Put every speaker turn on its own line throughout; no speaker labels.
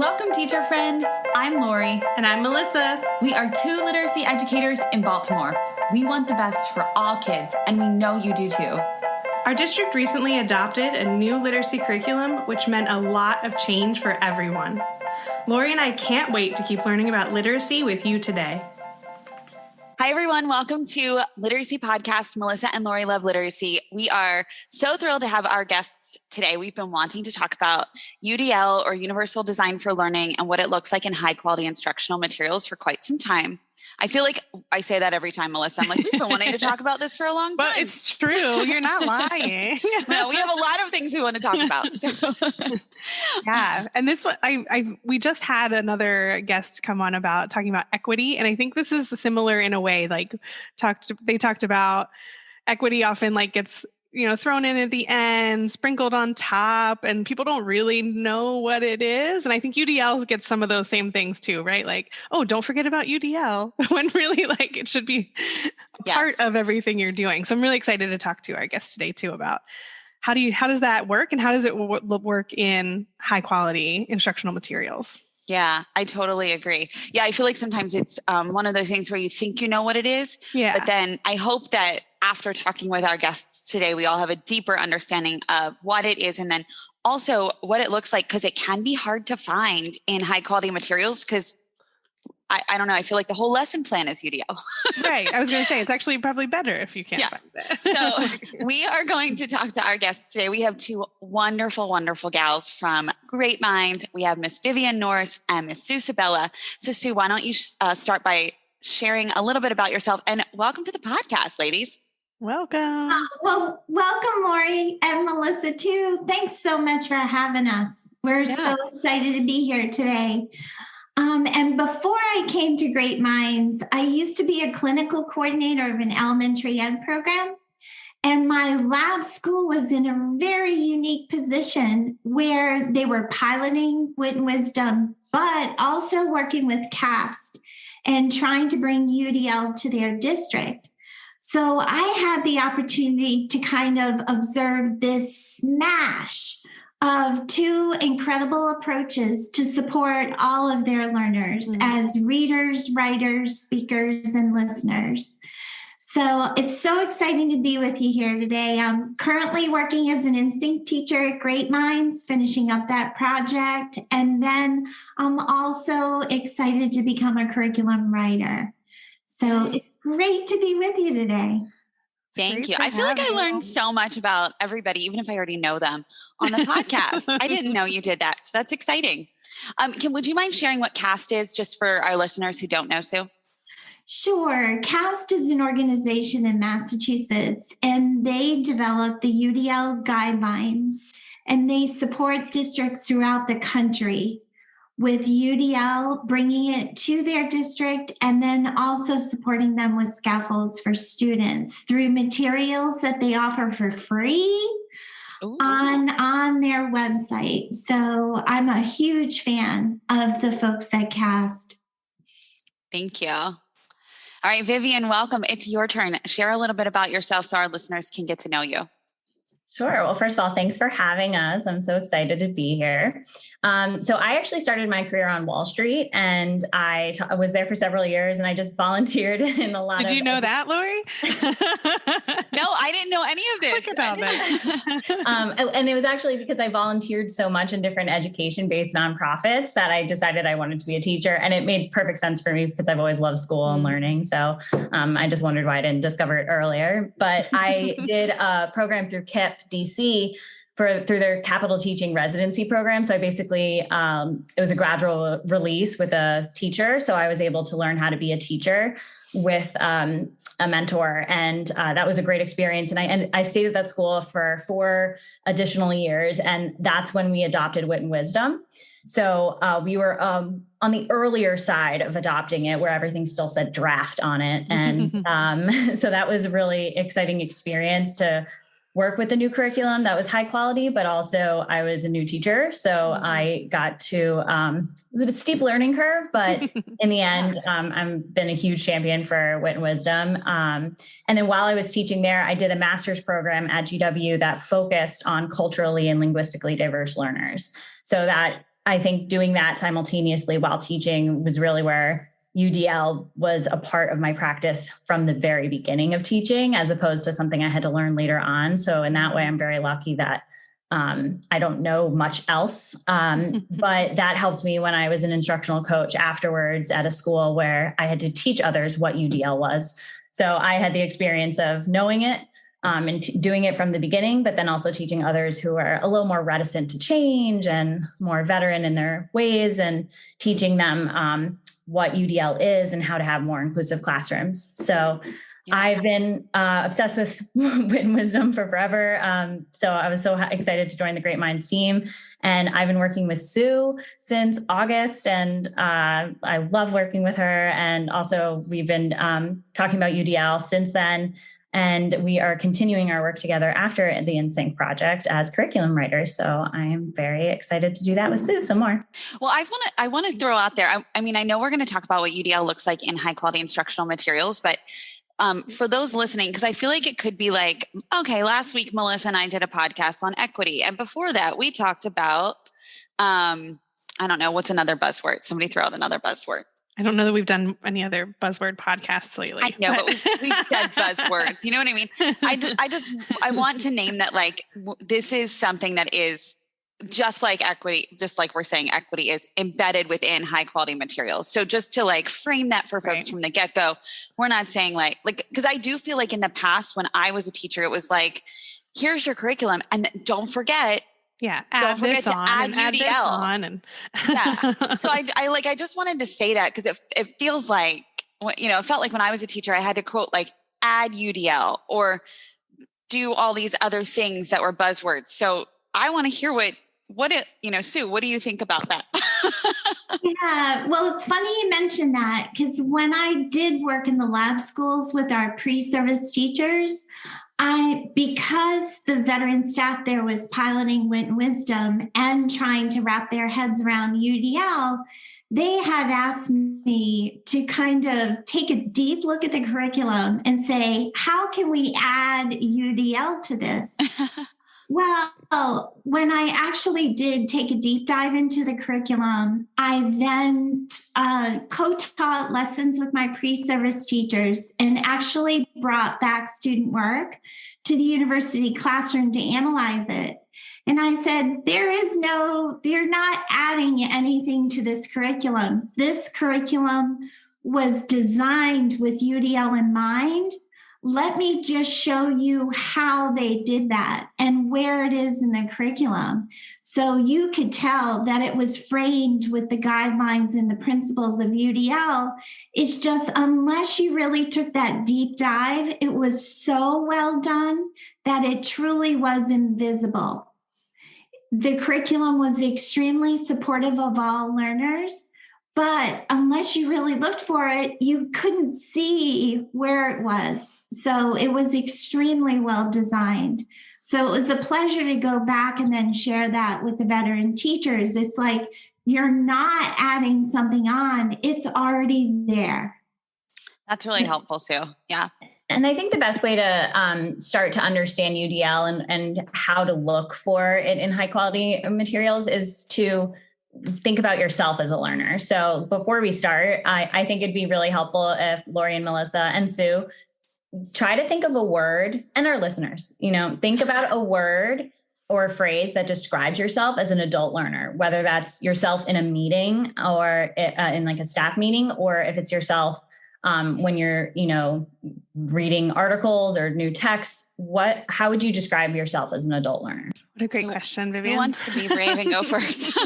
Welcome, teacher friend. I'm Lori.
And I'm Melissa.
We are two literacy educators in Baltimore. We want the best for all kids, and we know you do too.
Our district recently adopted a new literacy curriculum, which meant a lot of change for everyone. Lori and I can't wait to keep learning about literacy with you today.
Hi, everyone. Welcome to Literacy Podcast. Melissa and Lori love literacy. We are so thrilled to have our guests today. We've been wanting to talk about UDL, or Universal Design for Learning, and what it looks like in high quality instructional materials for quite some time. I feel like I say that every time, Melissa. I'm like, we've been wanting to talk about this for a long time.
But it's true. You're not lying.
No, we have a lot of things we want to talk about. So.
Yeah. And this one, we just had another guest come on about talking about equity. And I think this is similar in a way, like they talked about equity often like gets, thrown in at the end, sprinkled on top, and people don't really know what it is. And I think UDL gets some of those same things too, right? Like, oh, don't forget about UDL, when really like it should be part of everything you're doing. So I'm really excited to talk to our guest today too about how does that work, and how does it work in high quality instructional materials?
Yeah, I totally agree. Yeah, I feel like sometimes it's one of those things where you think you know what it is, but then I hope that after talking with our guests today, we all have a deeper understanding of what it is, and then also what it looks like, because it can be hard to find in high quality materials, because I don't know, I feel like the whole lesson plan is UDL.
Right. I was going to say, it's actually probably better if you can't find it.
So we are going to talk to our guests today. We have two wonderful, wonderful gals from great minds. We have Miss Vivian Norris and Miss Sue Sabella. So Sue, why don't you start by sharing a little bit about yourself, and welcome to the podcast, ladies.
Welcome.
Well, welcome, Lori and Melissa, too. Thanks so much for having us. We're so excited to be here today. And before I came to Great Minds, I used to be a clinical coordinator of an elementary ed program. And my lab school was in a very unique position where they were piloting Wit and Wisdom, but also working with CAST and trying to bring UDL to their district. So I had the opportunity to kind of observe this smash of two incredible approaches to support all of their learners as readers, writers, speakers, and listeners. So it's so exciting to be with you here today. I'm currently working as an instinct teacher at Great Minds, finishing up that project. And then I'm also excited to become a curriculum writer. So it's great to be with you today.
Thank you. I feel like I learned so much about everybody, even if I already know them, on the podcast. I didn't know you did that. So that's exciting. Would you mind sharing what CAST is, just for our listeners who don't know, Sue?
Sure. CAST is an organization in Massachusetts, and they develop the UDL guidelines, and they support districts throughout the country with UDL, bringing it to their district, and then also supporting them with scaffolds for students through materials that they offer for free on their website. So I'm a huge fan of the folks at CAST.
Thank you. All right, Vivian, welcome. It's your turn. Share a little bit about yourself so our listeners can get to know you.
Sure. Well, first of all, thanks for having us. I'm so excited to be here. So I actually started my career on Wall Street, and I was there for several years, and I just volunteered in a lot of...
Did you know that, Lori?
No, I didn't know any of this.
Talk about that.
And it was actually because I volunteered so much in different education-based nonprofits that I decided I wanted to be a teacher, and it made perfect sense for me because I've always loved school and learning. So I just wondered why I didn't discover it earlier. But I did a program through KIP DC through their capital teaching residency program. So I basically, it was a gradual release with a teacher. So I was able to learn how to be a teacher with a mentor. And that was a great experience. And I stayed at that school for 4 additional years. And that's when we adopted Wit and Wisdom. So we were on the earlier side of adopting it, where everything still said draft on it. And so that was a really exciting experience to work with the new curriculum that was high quality, but also I was a new teacher. So I got to, it was a steep learning curve, but in the end, I've been a huge champion for Wit and Wisdom. And then while I was teaching there, I did a master's program at GW that focused on culturally and linguistically diverse learners. So that I think doing that simultaneously while teaching was really where UDL was a part of my practice from the very beginning of teaching, as opposed to something I had to learn later on. So in that way, I'm very lucky that I don't know much else, but that helped me when I was an instructional coach afterwards at a school where I had to teach others what UDL was. So I had the experience of knowing it and doing it from the beginning, but then also teaching others who are a little more reticent to change and more veteran in their ways, and teaching them what UDL is and how to have more inclusive classrooms. So I've been obsessed with written wisdom for forever. So I was so excited to join the Great Minds team. And I've been working with Sue since August, and I love working with her. And also we've been talking about UDL since then. And we are continuing our work together after the InSync project as curriculum writers. So I am very excited to do that with Sue some more.
Well, I want to throw out there, I mean, I know we're going to talk about what UDL looks like in high quality instructional materials, but for those listening, because I feel like it could be like, okay, last week, Melissa and I did a podcast on equity. And before that, we talked about, I don't know, what's another buzzword? Somebody throw out another buzzword.
I don't know that we've done any other buzzword podcasts lately.
I know, but we've said buzzwords. You know what I mean? I want to name that, like, this is something that is just like equity, just like we're saying equity is embedded within high quality materials. So just to like frame that for folks from the get-go, we're not saying like, because I do feel like in the past when I was a teacher, it was like, here's your curriculum. And don't forget,
don't forget to add UDL.
Yeah. So I just wanted to say that because it feels like, you know, it felt like when I was a teacher, I had to quote like add UDL or do all these other things that were buzzwords. So I want to hear Sue, what do you think about that?
Yeah, well, it's funny you mentioned that, because when I did work in the lab schools with our pre-service teachers, because the veteran staff there was piloting Wit Wisdom and trying to wrap their heads around UDL, they had asked me to kind of take a deep look at the curriculum and say, how can we add UDL to this? Well, when I actually did take a deep dive into the curriculum, I then co-taught lessons with my pre-service teachers and actually brought back student work to the university classroom to analyze it. And I said, they're not adding anything to this curriculum. This curriculum was designed with UDL in mind. Let me just show you how they did that and where it is in the curriculum. So you could tell that it was framed with the guidelines and the principles of UDL. It's just, unless you really took that deep dive, it was so well done that it truly was invisible. The curriculum was extremely supportive of all learners, but unless you really looked for it, you couldn't see where it was. So it was extremely well designed. So it was a pleasure to go back and then share that with the veteran teachers. It's like, you're not adding something on, it's already there.
That's really helpful, Sue. Yeah.
And I think the best way to start to understand UDL and how to look for it in high quality materials is to think about yourself as a learner. So before we start, I think it'd be really helpful if Lori and Melissa and Sue try to think of a word, and our listeners, think about a word or a phrase that describes yourself as an adult learner, whether that's yourself in a meeting or in like a staff meeting, or if it's yourself when you're, reading articles or new texts. How would you describe yourself as an adult learner?
What a great question, Vivian.
Who wants to be brave and go first?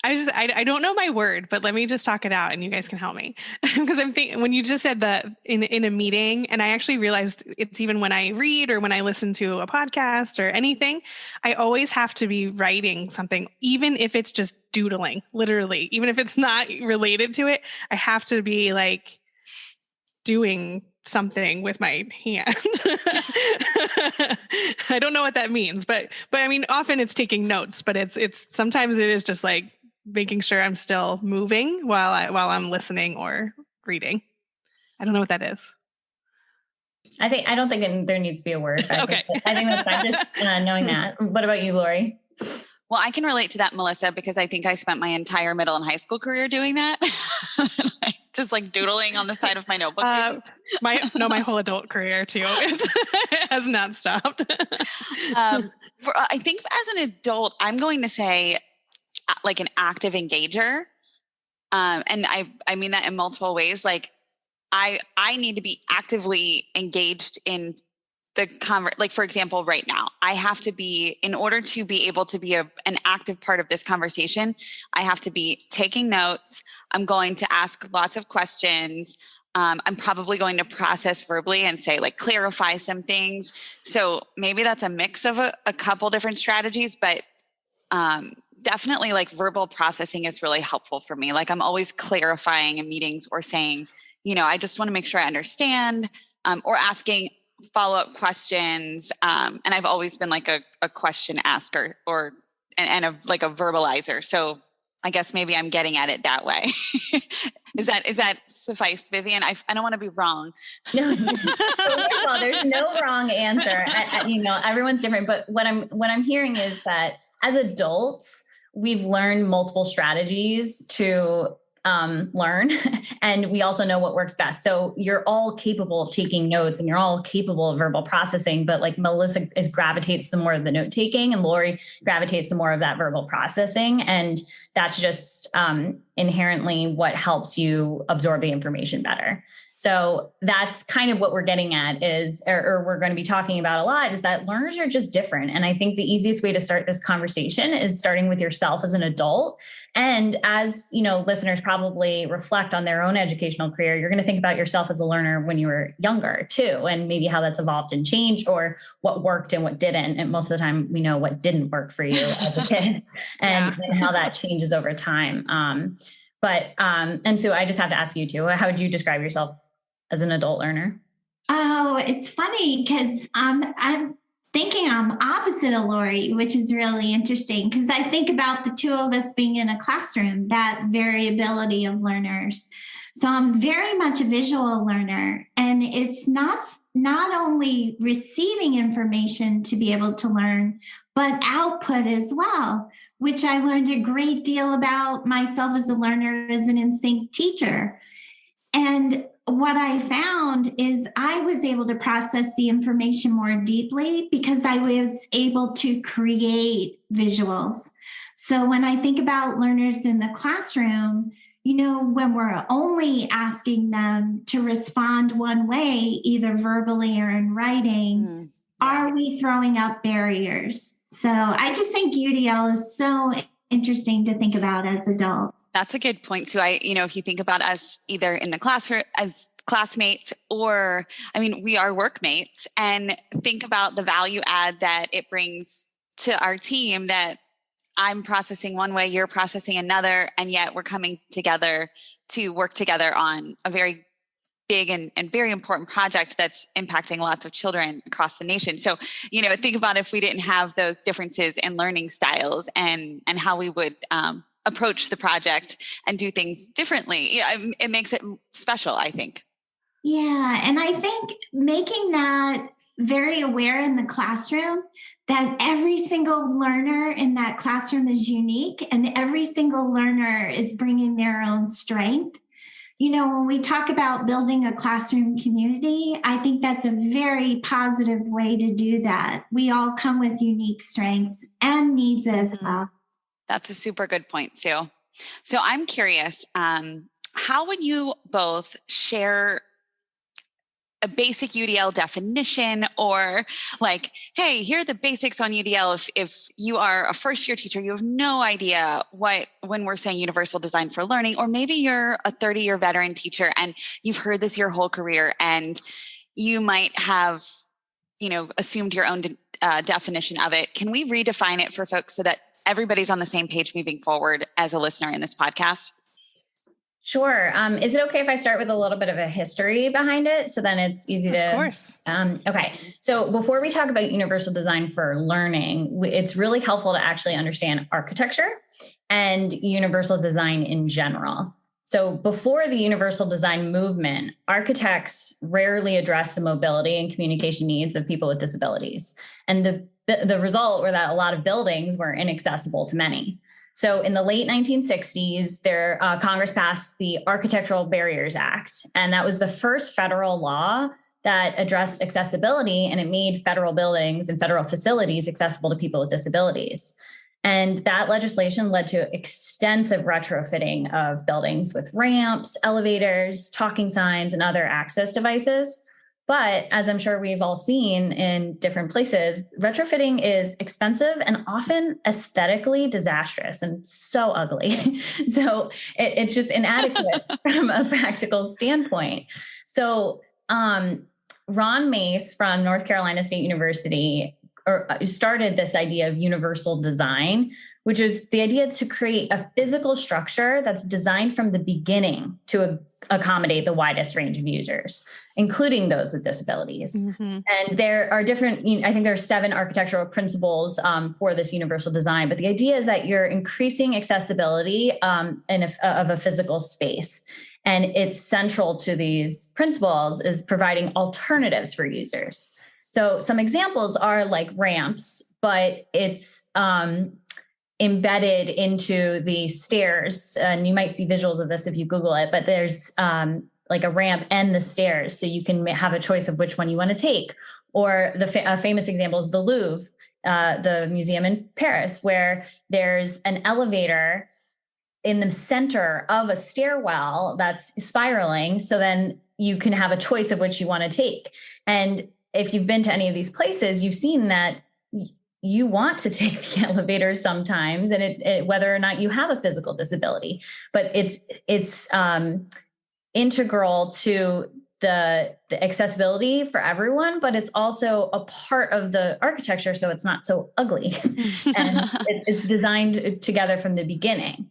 I don't know my word, but let me just talk it out and you guys can help me. Because I'm thinking, when you just said that in a meeting, and I actually realized it's even when I read or when I listen to a podcast or anything, I always have to be writing something, even if it's just doodling, literally, even if it's not related to it, I have to be like doing something with my hand. I don't know what that means, but I mean, often it's taking notes, but it's sometimes it is just like making sure I'm still moving while I'm listening or reading. I don't know what that is.
I don't think there needs to be a word.
Okay.
I think that's fine. Just knowing that. What about you, Lori?
Well, I can relate to that, Melissa, because I think I spent my entire middle and high school career doing that. Just like doodling on the side of my notebook.
My whole adult career too. It has not stopped.
I think as an adult, I'm going to say like an active engager. And I mean that in multiple ways. Like I need to be actively engaged in the like, for example, right now, I have to be, in order to be able to be an active part of this conversation, I have to be taking notes. I'm going to ask lots of questions. I'm probably going to process verbally and say, like, clarify some things. So maybe that's a mix of a couple different strategies, but definitely like verbal processing is really helpful for me. Like I'm always clarifying in meetings or saying, I just want to make sure I understand, or asking follow-up questions. And I've always been like a question asker and a verbalizer. So I guess maybe I'm getting at it that way. Is that suffice, Vivian? I don't want to be wrong.
No, well, there's no wrong answer. Everyone's different, but what I'm hearing is that as adults, we've learned multiple strategies to learn, and we also know what works best. So you're all capable of taking notes and you're all capable of verbal processing, but like Melissa gravitates to more of the note taking and Lori gravitates to more of that verbal processing. And that's just inherently what helps you absorb the information better. So that's kind of what we're getting at or we're going to be talking about a lot, is that learners are just different. And I think the easiest way to start this conversation is starting with yourself as an adult. And as, listeners probably reflect on their own educational career, you're going to think about yourself as a learner when you were younger too, and maybe how that's evolved and changed, or what worked and what didn't. And most of the time we know what didn't work for you as a kid and how that changes over time. And so I just have to ask you too, how would you describe yourself as an adult learner?
Oh, it's funny because I'm thinking I'm opposite of Lori, which is really interesting because I think about the two of us being in a classroom, that variability of learners. So I'm very much a visual learner, and it's not only receiving information to be able to learn, but output as well, which I learned a great deal about myself as a learner as an in-sync teacher. And what I found is I was able to process the information more deeply because I was able to create visuals. So when I think about learners in the classroom, when we're only asking them to respond one way, either verbally or in writing, are we throwing up barriers? So I just think UDL is so interesting to think about as adults.
That's a good point too. If you think about us either in the classroom as classmates or, we are workmates, and think about the value add that it brings to our team, that I'm processing one way, you're processing another, and yet we're coming together to work together on a very big and very important project that's impacting lots of children across the nation. So, think about if we didn't have those differences in learning styles and how we would approach the project and do things differently. It makes it special, I think.
Yeah. And I think making that very aware in the classroom that every single learner in that classroom is unique and every single learner is bringing their own strength. When we talk about building a classroom community, I think that's a very positive way to do that. We all come with unique strengths and needs as well.
That's a super good point, Sue. So I'm curious, how would you both share a basic UDL definition, or like, hey, here are the basics on UDL. If you are a first year teacher, you have no idea when we're saying universal design for learning, or maybe you're a 30-year veteran teacher and you've heard this your whole career and you might have, assumed your own definition of it. Can we redefine it for folks so that everybody's on the same page moving forward as a listener in this podcast?
Sure. Is it okay if I start with a little bit of a history behind it? So then it's easy to...
Of course.
Okay. So before we talk about universal design for learning, it's really helpful to actually understand architecture and universal design in general. So before the universal design movement, architects rarely address the mobility and communication needs of people with disabilities. And the the result were that a lot of buildings were inaccessible to many. So in the late 1960s, Congress passed the Architectural Barriers Act, and that was the first federal law that addressed accessibility, and it made federal buildings and federal facilities accessible to people with disabilities. And that legislation led to extensive retrofitting of buildings with ramps, elevators, talking signs, and other access devices. But as I'm sure we've all seen in different places, retrofitting is expensive and often aesthetically disastrous and so ugly. So it's just inadequate from a practical standpoint. So Ron Mace from North Carolina State University started this idea of universal design, which is the idea to create a physical structure that's designed from the beginning to accommodate the widest range of users, including those with disabilities. Mm-hmm. And there are different, I think there are 7 architectural principles for this universal design, but the idea is that you're increasing accessibility of a physical space. And it's central to these principles is providing alternatives for users. So some examples are like ramps, but it's embedded into the stairs. And you might see visuals of this if you Google it, but there's like a ramp and the stairs. So you can have a choice of which one you want to take. Or the famous example is the Louvre, the museum in Paris, where there's an elevator in the center of a stairwell that's spiraling. So then you can have a choice of which you want to take. And if you've been to any of these places, you've seen that you want to take the elevator sometimes, and it whether or not you have a physical disability, but it's integral to the accessibility for everyone, but it's also a part of the architecture, so it's not so ugly. And it's designed together from the beginning.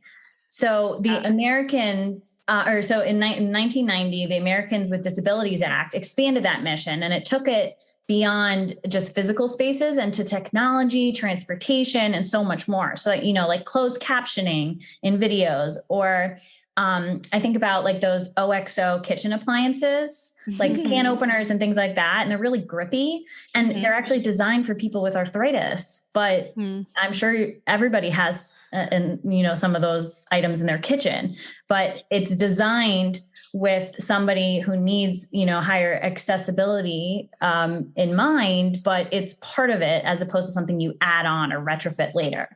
So the Americans, in 1990, the Americans with Disabilities Act expanded that mission, and it took it beyond just physical spaces and to technology, transportation, and so much more. So, like closed captioning in videos, or I think about like those OXO kitchen appliances, like can openers and things like that. And they're really grippy, and they're actually designed for people with arthritis. But I'm sure everybody has, some of those items in their kitchen, but it's designed with somebody who needs, higher accessibility in mind, but it's part of it as opposed to something you add on or retrofit later.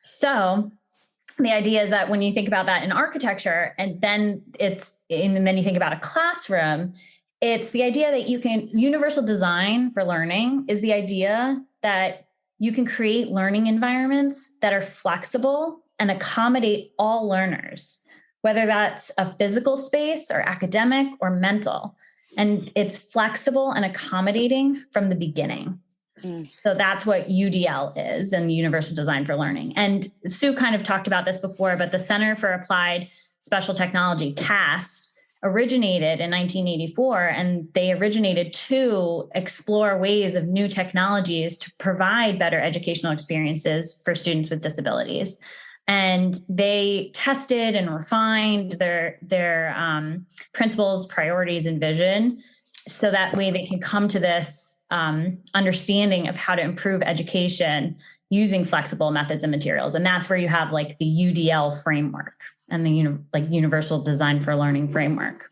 So the idea is that when you think about that in architecture, and then you think about a classroom, it's the idea that universal design for learning is the idea that you can create learning environments that are flexible and accommodate all learners, whether that's a physical space or academic or mental. And it's flexible and accommodating from the beginning. So that's what UDL is, and Universal Design for Learning. And Sue kind of talked about this before, but the Center for Applied Special Technology, CAST, originated in 1984, and they originated to explore ways of new technologies to provide better educational experiences for students with disabilities. And they tested and refined their principles, priorities, and vision, so that way they can come to this understanding of how to improve education using flexible methods and materials. And that's where you have like the UDL framework and the Universal Design for Learning framework.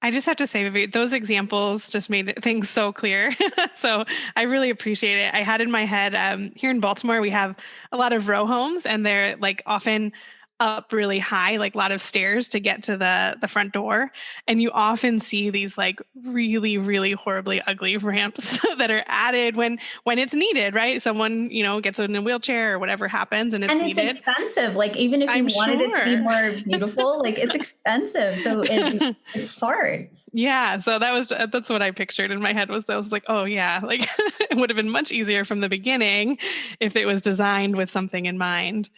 I just have to say, those examples just made things so clear. So I really appreciate it. I had in my head, here in Baltimore, we have a lot of row homes, and they're like often up really high, like a lot of stairs to get to the front door. And you often see these like really, really horribly ugly ramps that are added when it's needed, right? Someone, gets in a wheelchair or whatever happens and it's needed.
It's expensive. Like even if you wanted it to be more beautiful, like it's expensive. So it's hard.
Yeah. So that's what I pictured in my head was like, oh yeah, like it would have been much easier from the beginning if it was designed with something in mind.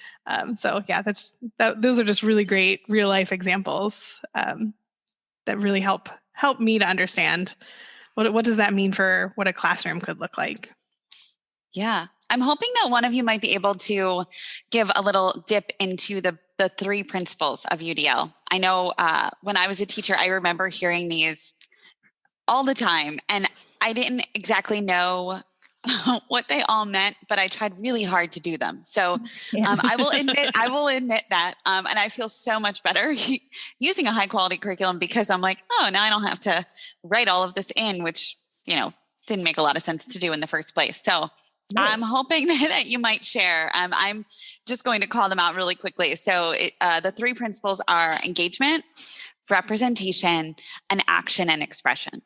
So yeah, those are just really great real life examples that really help me to understand what does that mean for what a classroom could look like.
Yeah. I'm hoping that one of you might be able to give a little dip into the 3 principles of UDL. I know when I was a teacher, I remember hearing these all the time, and I didn't exactly know what they all meant, but I tried really hard to do them. So I will admit that. And I feel so much better using a high quality curriculum because I'm like, oh, now I don't have to write all of this in, which, didn't make a lot of sense to do in the first place. So right. I'm hoping that you might share. I'm just going to call them out really quickly. So the 3 principles are engagement, representation, and action and expression.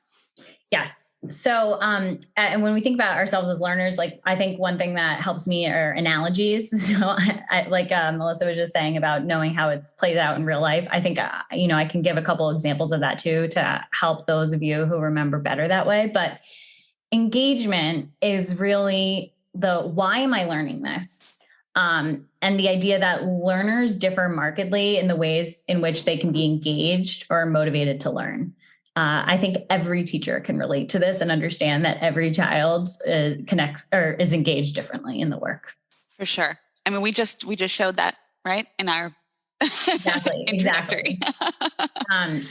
Yes. So, and when we think about ourselves as learners, I think one thing that helps me are analogies. So I Melissa was just saying about knowing how it's played out in real life. I think, I can give a couple examples of that too, to help those of you who remember better that way. But engagement is really why am I learning this? And the idea that learners differ markedly in the ways in which they can be engaged or motivated to learn. I think every teacher can relate to this and understand that every child connects or is engaged differently in the work.
For sure. I mean, we just showed that, right? In our
Exactly. And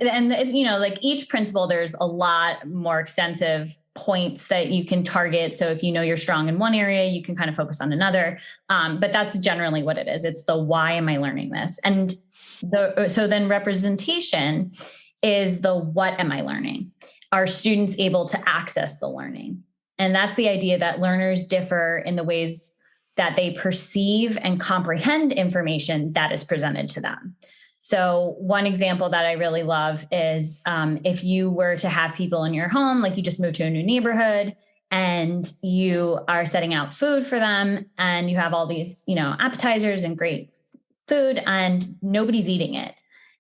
it's, each principle, there's a lot more extensive points that you can target. So if you're strong in one area, you can kind of focus on another. But that's generally what it is. It's the why am I learning this? And so then representation is the what am I learning? Are students able to access the learning? And that's the idea that learners differ in the ways that they perceive and comprehend information that is presented to them. So one example that I really love is if you were to have people in your home, like you just moved to a new neighborhood and you are setting out food for them and you have all these, appetizers and great food and nobody's eating it.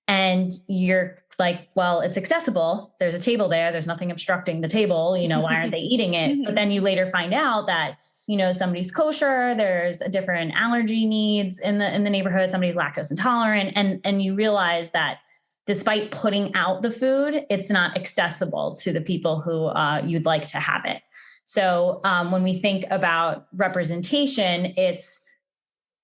And you're like, well, it's accessible. There's a table there. There's nothing obstructing the table. Why aren't they eating it? But then you later find out that, somebody's kosher. There's a different allergy needs in the neighborhood. Somebody's lactose intolerant. And you realize that despite putting out the food, it's not accessible to the people who you'd like to have it. So when we think about representation, it's,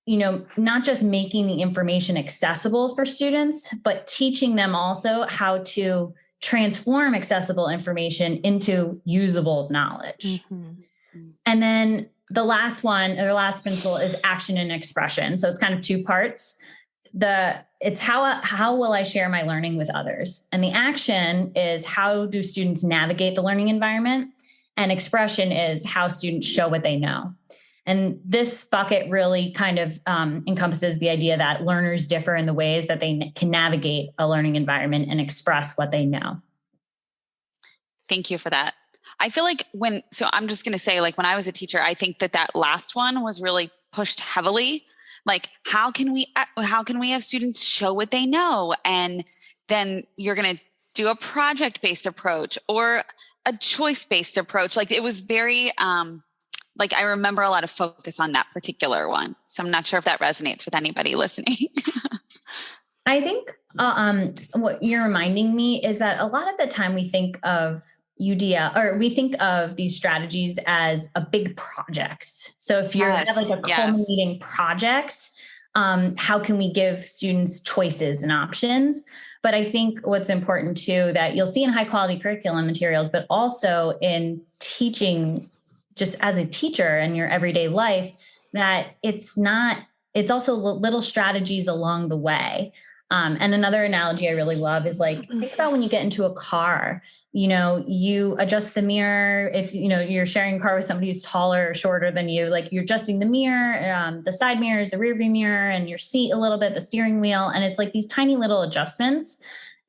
not just making the information accessible for students, but teaching them also how to transform accessible information into usable knowledge. Mm-hmm. And then the last principle is action and expression. So it's kind of 2 parts. It's how will I share my learning with others? And the action is how do students navigate the learning environment? And expression is how students show what they know. And this bucket really kind of encompasses the idea that learners differ in the ways that they can navigate a learning environment and express what they know.
Thank you for that. I feel like so I'm just going to say, when I was a teacher, I think that last one was really pushed heavily. Like, how can we have students show what they know? And then you're going to do a project-based approach or a choice-based approach. It was very, I remember a lot of focus on that particular one. So I'm not sure if that resonates with anybody listening.
I think what you're reminding me is that a lot of the time we think of UDL, or we think of these strategies as a big project. So if you have a culminating project, how can we give students choices and options? But I think what's important too, that you'll see in high quality curriculum materials, but also in teaching just as a teacher in your everyday life, that it's also little strategies along the way. And another analogy I really love is think about when you get into a car, you adjust the mirror. If, you're sharing a car with somebody who's taller or shorter than you, you're adjusting the mirror, the side mirrors, the rear view mirror, and your seat a little bit, the steering wheel. And it's these tiny little adjustments.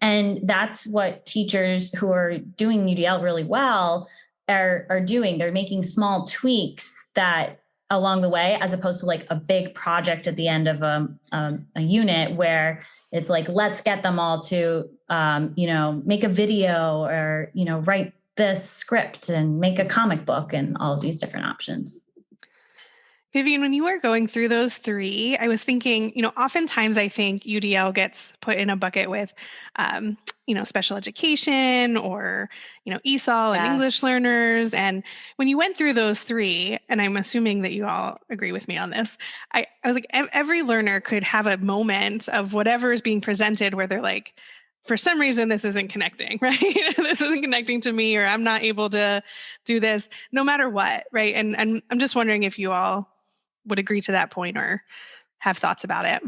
And that's what teachers who are doing UDL really well are doing. They're making small tweaks that along the way, as opposed to a big project at the end of a unit where it's let's get them all to, make a video or, write this script and make a comic book and all of these different options.
Vivian, when you were going through those 3, I was thinking, oftentimes I think UDL gets put in a bucket with, special education or, ESOL and English learners. And when you went through those 3, and I'm assuming that you all agree with me on this, I was every learner could have a moment of whatever is being presented where they're for some reason, this isn't connecting, right? This isn't connecting to me, or I'm not able to do this no matter what, right? And I'm just wondering if you all would agree to that point or have thoughts about it.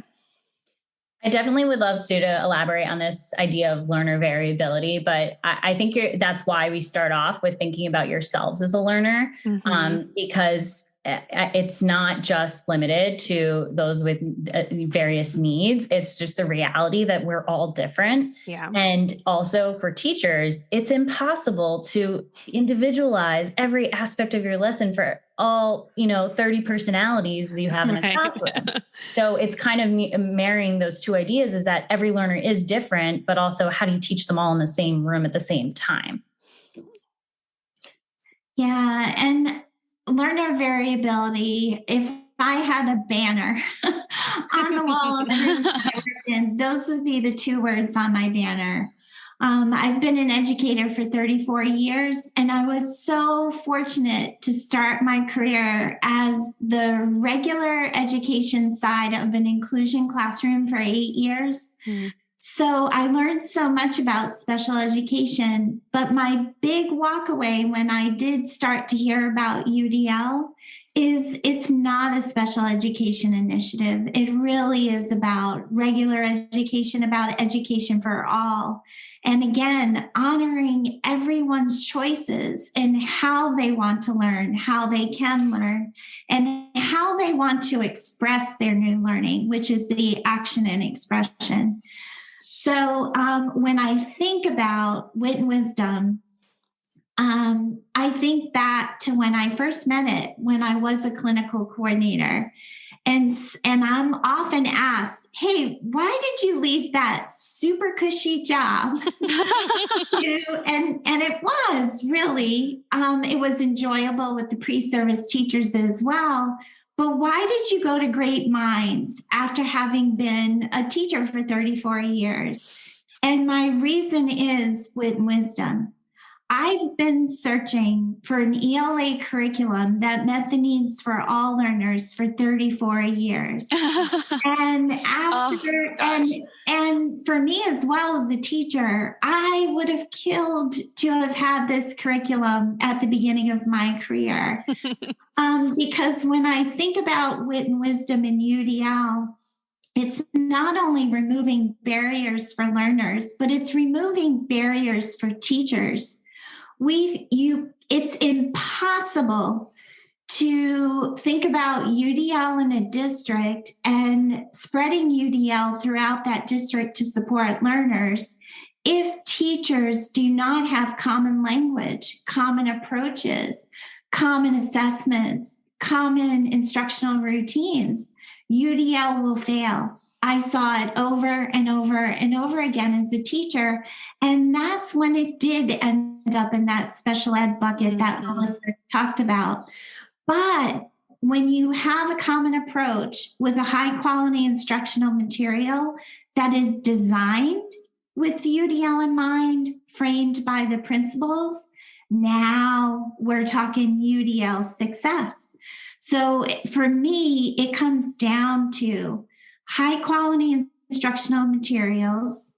I definitely would love Sue to elaborate on this idea of learner variability, but I think that's why we start off with thinking about yourselves as a learner, because it's not just limited to those with various needs. It's just the reality that we're all different.
Yeah.
And also for teachers, it's impossible to individualize every aspect of your lesson for all, 30 personalities that you have in a classroom. So it's kind of marrying those two ideas, is that every learner is different, but also how do you teach them all in the same room at the same time?
Yeah. And learner variability, if I had a banner on the wall of rooms, those would be the two words on my banner. I've been an educator for 34 years, and I was so fortunate to start my career as the regular education side of an inclusion classroom for 8 years. So I learned so much about special education, but my big walkaway when I did start to hear about UDL is it's not a special education initiative. It really is about regular education, about education for all. And again, honoring everyone's choices and how they want to learn, how they can learn, and how they want to express their new learning, which is the action and expression. So when I think about wit and wisdom, I think back to when I first met it, when I was a clinical coordinator. And I'm often asked, hey, why did you leave that super cushy job? And it was really, it was enjoyable with the pre-service teachers as well. But why did you go to Great Minds after having been a teacher for 34 years? And my reason is wit and wisdom. I've been searching for an ELA curriculum that met the needs for all learners for 34 years. And and for me as well as a teacher, I would have killed to have had this curriculum at the beginning of my career. Because when I think about wit and wisdom in UDL, it's not only removing barriers for learners, but it's removing barriers for teachers. It's impossible to think about UDL in a district and spreading UDL throughout that district to support learners if teachers do not have common language, common approaches, common assessments, common instructional routines. UDL will fail. I saw it over and over and over again as a teacher. And that's when it did end up in that special ed bucket that Melissa talked about. But when you have a common approach with a high quality instructional material that is designed with UDL in mind, framed by the principals, now we're talking UDL success. So for me, it comes down to high quality instructional materials,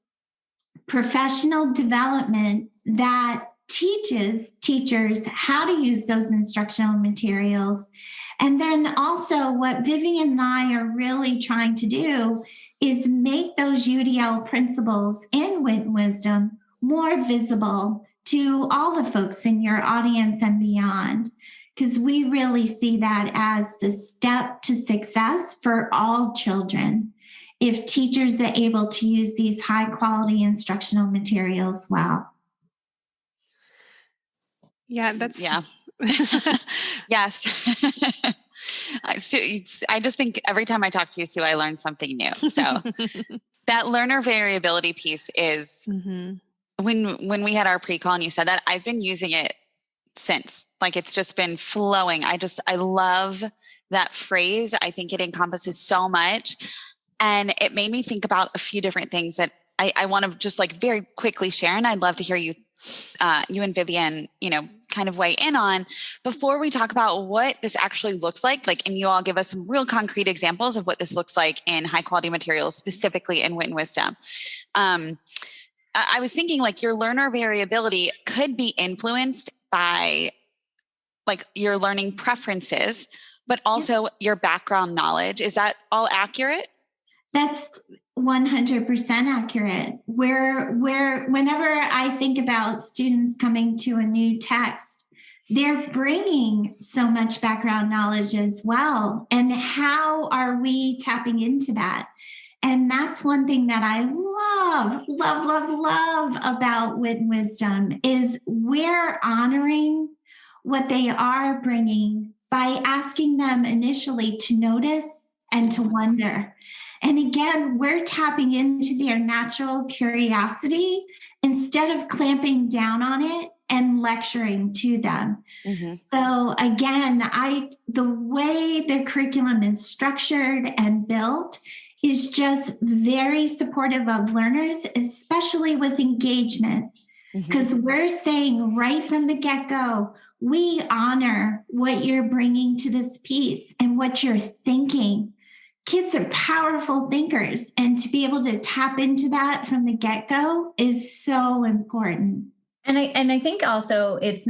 professional development that teaches teachers how to use those instructional materials. And then also what Vivian and I are really trying to do is make those UDL principles in wit and wisdom more visible to all the folks in your audience and beyond, because we really see that as the step to success for all children if teachers are able to use these high quality instructional materials well.
Yeah, that's...
Yeah. Yes. Sue, I just think every time I talk to you, Sue, I learn something new. So that learner variability piece is when we had our pre-call and you said that, I've been using it since. Like it's just been flowing. I love that phrase. I think it encompasses so much. And it made me think about a few different things that I want to just like very quickly share. And I'd love to hear you and Vivian, kind of weigh in on before we talk about what this actually looks like, and you all give us some real concrete examples of what this looks like in high quality materials, specifically in wit and wisdom. I was thinking like your learner variability could be influenced by like your learning preferences, but also your background knowledge. Is that all accurate?
That's 100% accurate. Whenever I think about students coming to a new text, they're bringing so much background knowledge as well. And how are we tapping into that? And that's one thing that I love about Wit and Wisdom is we're honoring what they are bringing by asking them initially to notice and to wonder. And again, we're tapping into their natural curiosity instead of clamping down on it and lecturing to them. Mm-hmm. So again, the way the curriculum is structured and built is just very supportive of learners, especially with engagement, because we're saying right from the get-go, we honor what you're bringing to this piece and what you're thinking. Kids are powerful thinkers, and to be able to tap into that from the get-go is so important.
And I think also it's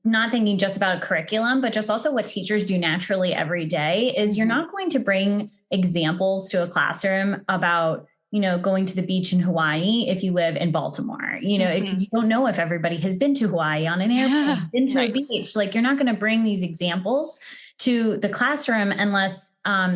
not thinking just about a curriculum, but just also what teachers do naturally every day is you're not going to bring examples to a classroom about, going to the beach in Hawaii if you live in Baltimore, because you don't know if everybody has been to Hawaii on an airplane, been to a beach. Like you're not going to bring these examples to the classroom unless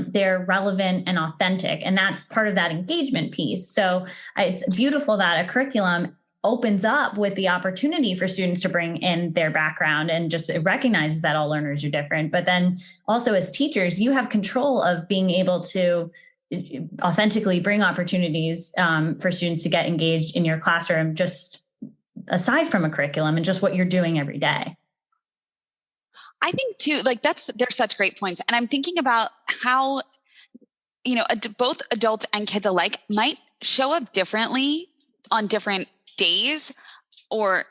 they're relevant and authentic. And that's part of that engagement piece. So it's beautiful that a curriculum opens up with the opportunity for students to bring in their background and just recognizes that all learners are different. But then also as teachers, you have control of being able to authentically bring opportunities for students to get engaged in your classroom, just aside from a curriculum and just what you're doing every day.
I think too, like they're such great points. And I'm thinking about how, both adults and kids alike might show up differently on different days or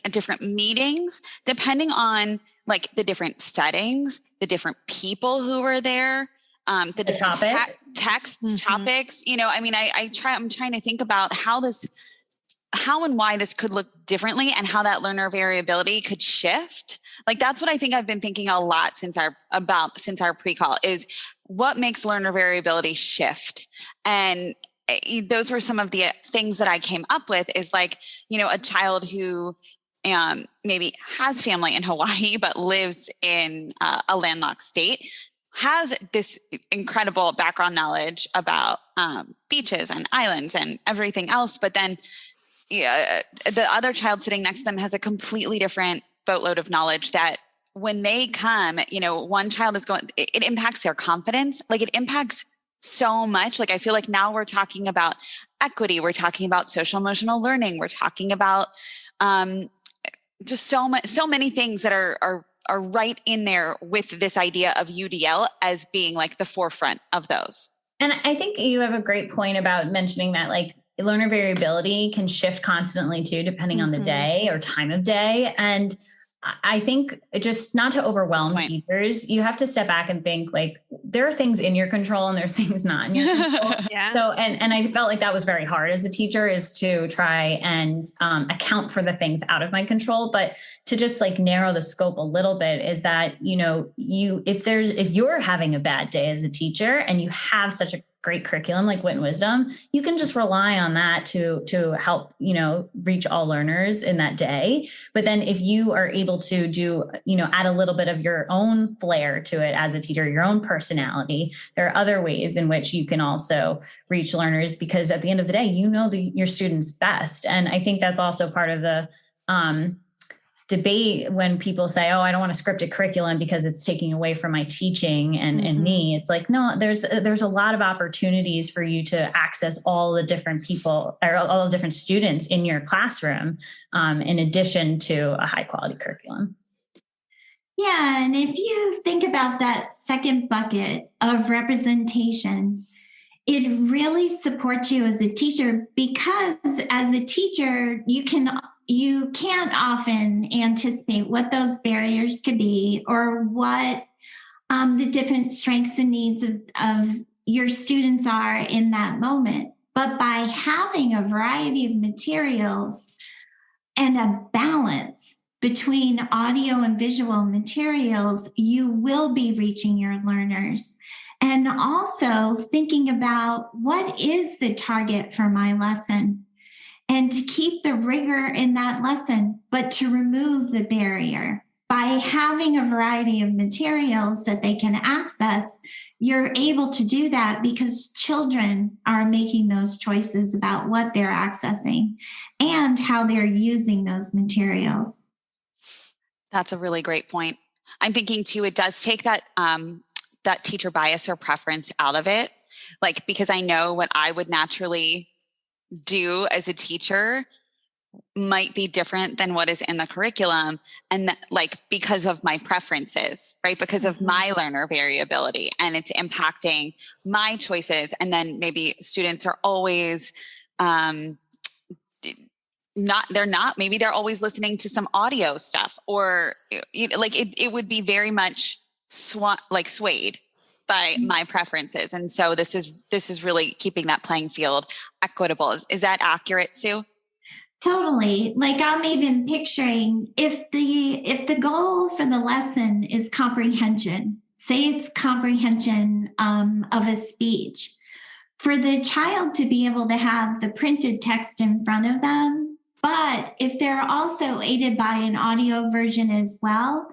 different meetings, depending on like the different settings, the different people who are there, the different texts, topics, I'm trying to think about how and why this could look differently and how that learner variability could shift. Like, that's what I think I've been thinking a lot since our pre-call is what makes learner variability shift. And those were some of the things that I came up with is like, a child who maybe has family in Hawaii, but lives in a landlocked state, has this incredible background knowledge about beaches and islands and everything else. But then the other child sitting next to them has a completely different boatload of knowledge that when they come, one child is it impacts their confidence. Like it impacts so much. Like I feel like now we're talking about equity. We're talking about social emotional learning. We're talking about just so many things that are right in there with this idea of UDL as being like the forefront of those.
And I think you have a great point about mentioning that like learner variability can shift constantly too, depending on the day or time of day. And I think just not to overwhelm teachers, you have to step back and think like there are things in your control and there's things not in your control.
Yeah.
So, and I felt like that was very hard as a teacher is to try and account for the things out of my control, but to just like narrow the scope a little bit is that, if you're having a bad day as a teacher and you have such a great curriculum like Wit and Wisdom, you can just rely on that to help, reach all learners in that day. But then if you are able to do, add a little bit of your own flair to it as a teacher, your own personality, there are other ways in which you can also reach learners because at the end of the day, your students best. And I think that's also part of the debate when people say, oh, I don't want a scripted curriculum because it's taking away from my teaching and me. It's like, no, there's a lot of opportunities for you to access all the different people or all the different students in your classroom in addition to a high quality curriculum.
Yeah. And if you think about that second bucket of representation, it really supports you as a teacher because as a teacher, you can't often anticipate what those barriers could be or what the different strengths and needs of your students are in that moment. But by having a variety of materials and a balance between audio and visual materials, you will be reaching your learners. And also thinking about what is the target for my lesson, and to keep the rigor in that lesson, but to remove the barrier. By having a variety of materials that they can access, you're able to do that because children are making those choices about what they're accessing and how they're using those materials.
That's a really great point. I'm thinking too, it does take that that teacher bias or preference out of it. Like, because I know what I would naturally do as a teacher might be different than what is in the curriculum. And like, because of my preferences, right? Because of my learner variability, and it's impacting my choices. And then maybe students are always, maybe they're always listening to some audio stuff, or like it would be very much swayed by my preferences. And so this is really keeping that playing field equitable. Is that accurate, Sue?
Totally. Like, I'm even picturing if the goal for the lesson is comprehension, say it's comprehension of a speech, for the child to be able to have the printed text in front of them, but if they're also aided by an audio version as well,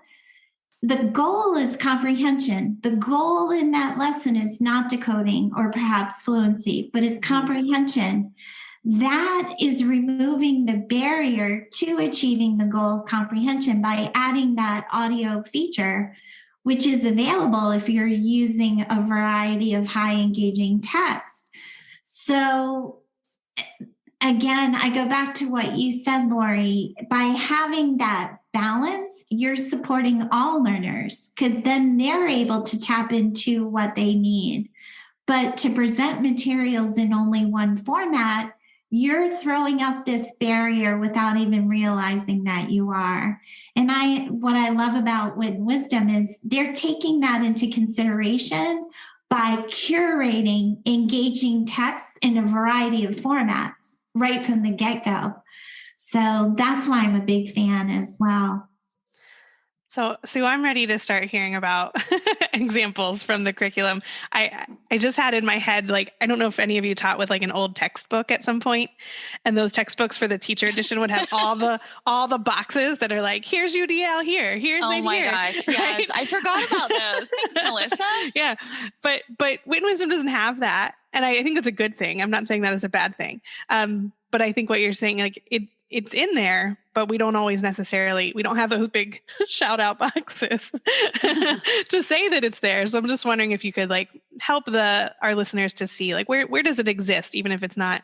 the goal is comprehension. The goal in that lesson is not decoding or perhaps fluency, but is comprehension. That is removing the barrier to achieving the goal of comprehension by adding that audio feature, which is available if you're using a variety of high engaging texts. So again, I go back to what you said, Lori. By having that balance, you're supporting all learners, because then they're able to tap into what they need. But to present materials in only one format, you're throwing up this barrier without even realizing that you are. And what I love about Wit and Wisdom is they're taking that into consideration by curating engaging texts in a variety of formats right from the get-go. So that's why I'm a big fan as well.
So Sue, I'm ready to start hearing about examples from the curriculum. I just had in my head, like, I don't know if any of you taught with like an old textbook at some point, and those textbooks for the teacher edition would have all the boxes that are like, here's UDL here, here's
oh my
here.
gosh, yes, I forgot about those. Thanks, Melissa.
Yeah, but Wit and Wisdom doesn't have that, and I think it's a good thing. I'm not saying that is a bad thing, but I think what you're saying, like it's in there, but we don't have those big shout out boxes to say that it's there. So I'm just wondering if you could like help our listeners to see like where does it exist, even if it's not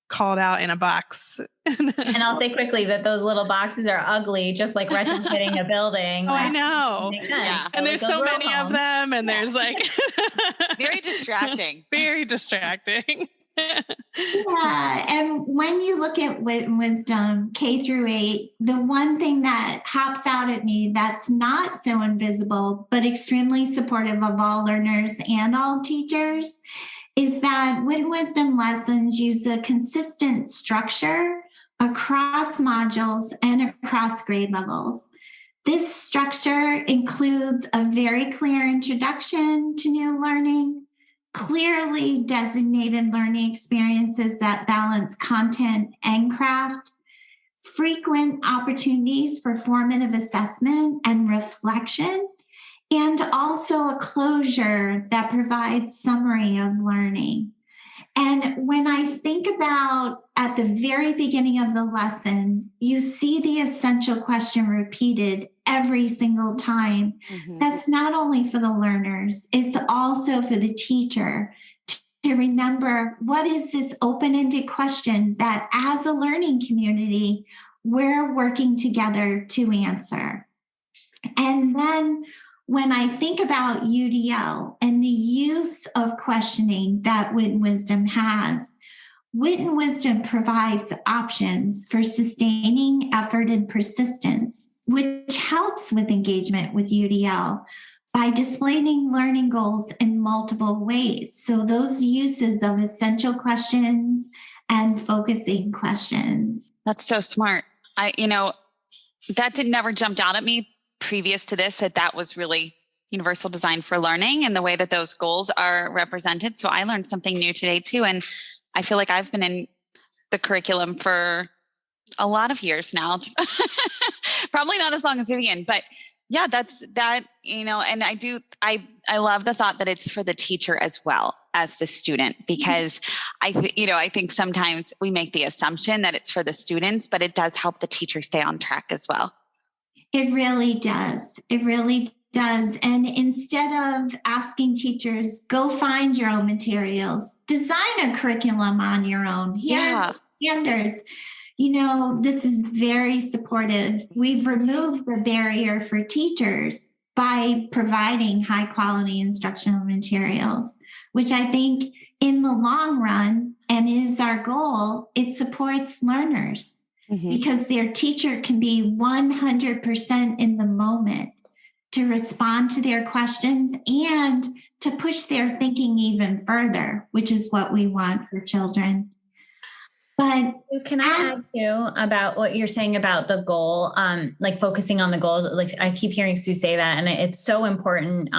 called out in a box.
And I'll say quickly that those little boxes are ugly, just like retrofitting a building.
Oh, I know.
Yeah.
And there's so many of them, and there's like
very distracting.
Very distracting.
Yeah, and when you look at Wit and Wisdom K through 8, the one thing that hops out at me that's not so invisible but extremely supportive of all learners and all teachers is that Wit and Wisdom lessons use a consistent structure across modules and across grade levels. This structure includes a very clear introduction to new learning, clearly designated learning experiences that balance content and craft, frequent opportunities for formative assessment and reflection, and also a closure that provides summary of learning. And when I think about at the very beginning of the lesson, you see the essential question repeated every single time. Mm-hmm. That's not only for the learners, it's also for the teacher to remember what is this open-ended question that as a learning community, we're working together to answer. And then when I think about UDL and the use of questioning that Wit and Wisdom has, Wit and Wisdom provides options for sustaining effort and persistence, which helps with engagement with UDL. by displaying learning goals in multiple ways. So those uses of essential questions and focusing questions.
That's so smart. That never jumped out at me previous to this, that was really universal design for learning and the way that those goals are represented. So I learned something new today too. And I feel like I've been in the curriculum for a lot of years now, probably not as long as Vivian, but yeah, that's that, and I love the thought that it's for the teacher as well as the student, because I think sometimes we make the assumption that it's for the students, but it does help the teacher stay on track as well.
It really does. It really does. And instead of asking teachers, go find your own materials, design a curriculum on your own. Here are the standards. This is very supportive. We've removed the barrier for teachers by providing high quality instructional materials, which I think in the long run, and is our goal, it supports learners because their teacher can be 100% in the moment to respond to their questions and to push their thinking even further, which is what we want for children. But
can I add too about what you're saying about the goal, like focusing on the goal? Like I keep hearing Sue say that, and it's so important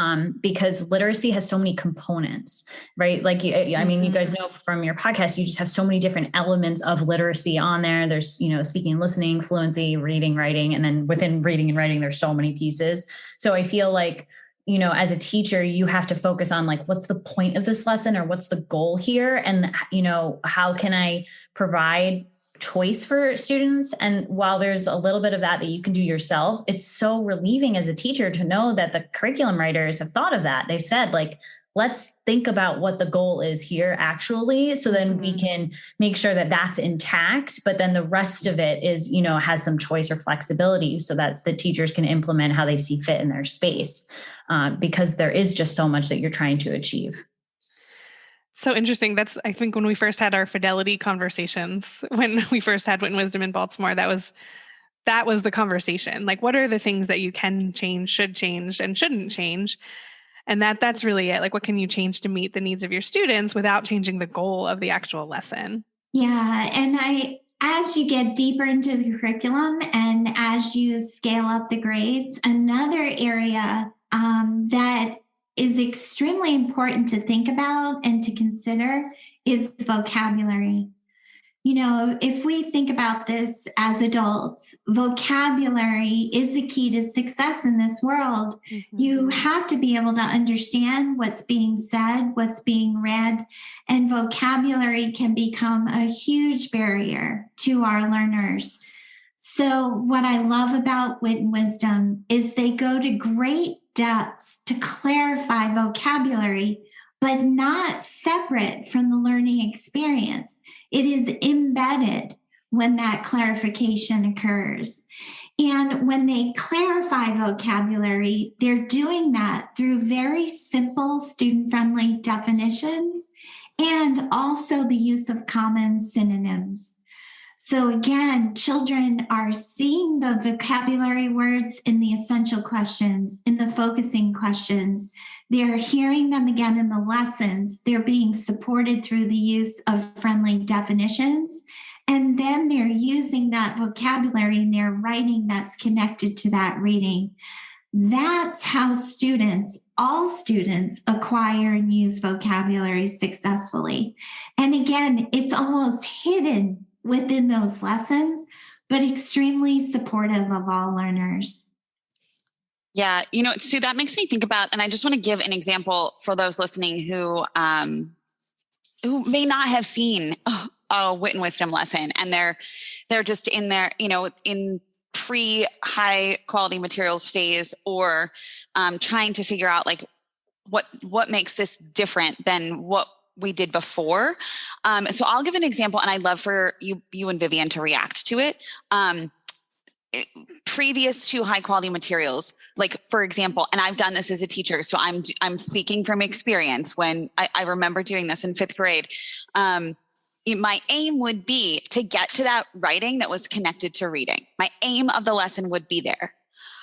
because literacy has so many components, right? Like, I mean, you guys know from your podcast, you just have so many different elements of literacy on there. There's, speaking and listening, fluency, reading, writing, and then within reading and writing, there's so many pieces. So I feel like, as a teacher, you have to focus on like, what's the point of this lesson or what's the goal here? And, how can I provide choice for students? And while there's a little bit of that you can do yourself, it's so relieving as a teacher to know that the curriculum writers have thought of that. They've said like, let's think about what the goal is here actually, so then we can make sure that that's intact, but then the rest of it is, has some choice or flexibility so that the teachers can implement how they see fit in their space, because there is just so much that you're trying to achieve.
So interesting. That's, I think when we first had our fidelity conversations, when we first had Wit and Wisdom in Baltimore, that was the conversation. Like, what are the things that you can change, should change, and shouldn't change? And that's really it. Like, what can you change to meet the needs of your students without changing the goal of the actual lesson?
Yeah. And as you get deeper into the curriculum and as you scale up the grades, another area that is extremely important to think about and to consider is vocabulary. If we think about this as adults, vocabulary is the key to success in this world. You have to be able to understand what's being said, what's being read, and vocabulary can become a huge barrier to our learners. So what I love about Wit and Wisdom is they go to great depths to clarify vocabulary, but not separate from the learning experience. It is embedded when that clarification occurs. And when they clarify vocabulary, they're doing that through very simple student-friendly definitions and also the use of common synonyms. So again, children are seeing the vocabulary words in the essential questions, in the focusing questions. They're hearing them again in the lessons. They're being supported through the use of friendly definitions. And then they're using that vocabulary in their writing that's connected to that reading. That's how all students, acquire and use vocabulary successfully. And again, it's almost hidden within those lessons, but extremely supportive of all learners.
Yeah. Sue, that makes me think about, and I just want to give an example for those listening who may not have seen a Wit and Wisdom lesson, and they're just in their, in pre-high quality materials phase, or trying to figure out like what makes this different than what we did before. So I'll give an example, and I'd love for you and Vivian to react to it. Previous to high quality materials, like for example, and I've done this as a teacher, so I'm speaking from experience. When I remember doing this in 5th grade, my aim would be to get to that writing that was connected to reading. My aim of the lesson would be there,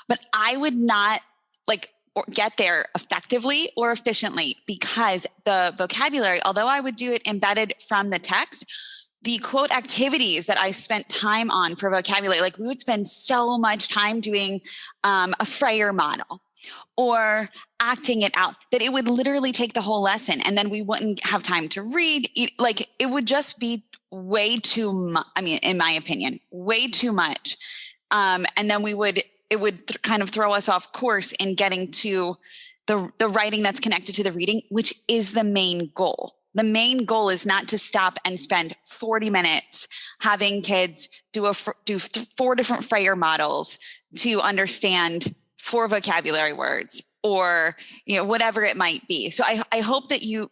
but I would not or get there effectively or efficiently, because the vocabulary, although I would do it embedded from the text, the quote activities that I spent time on for vocabulary, like we would spend so much time doing a Freyer model or acting it out, that it would literally take the whole lesson, and then we wouldn't have time to read. Like it would just be way too much. I mean, in my opinion, way too much. And then it would kind of throw us off course in getting to the writing that's connected to the reading, which is the main goal. The main goal is not to stop and spend 40 minutes having kids do 4 different Freyer models to understand 4 vocabulary words, or, whatever it might be. So I hope that you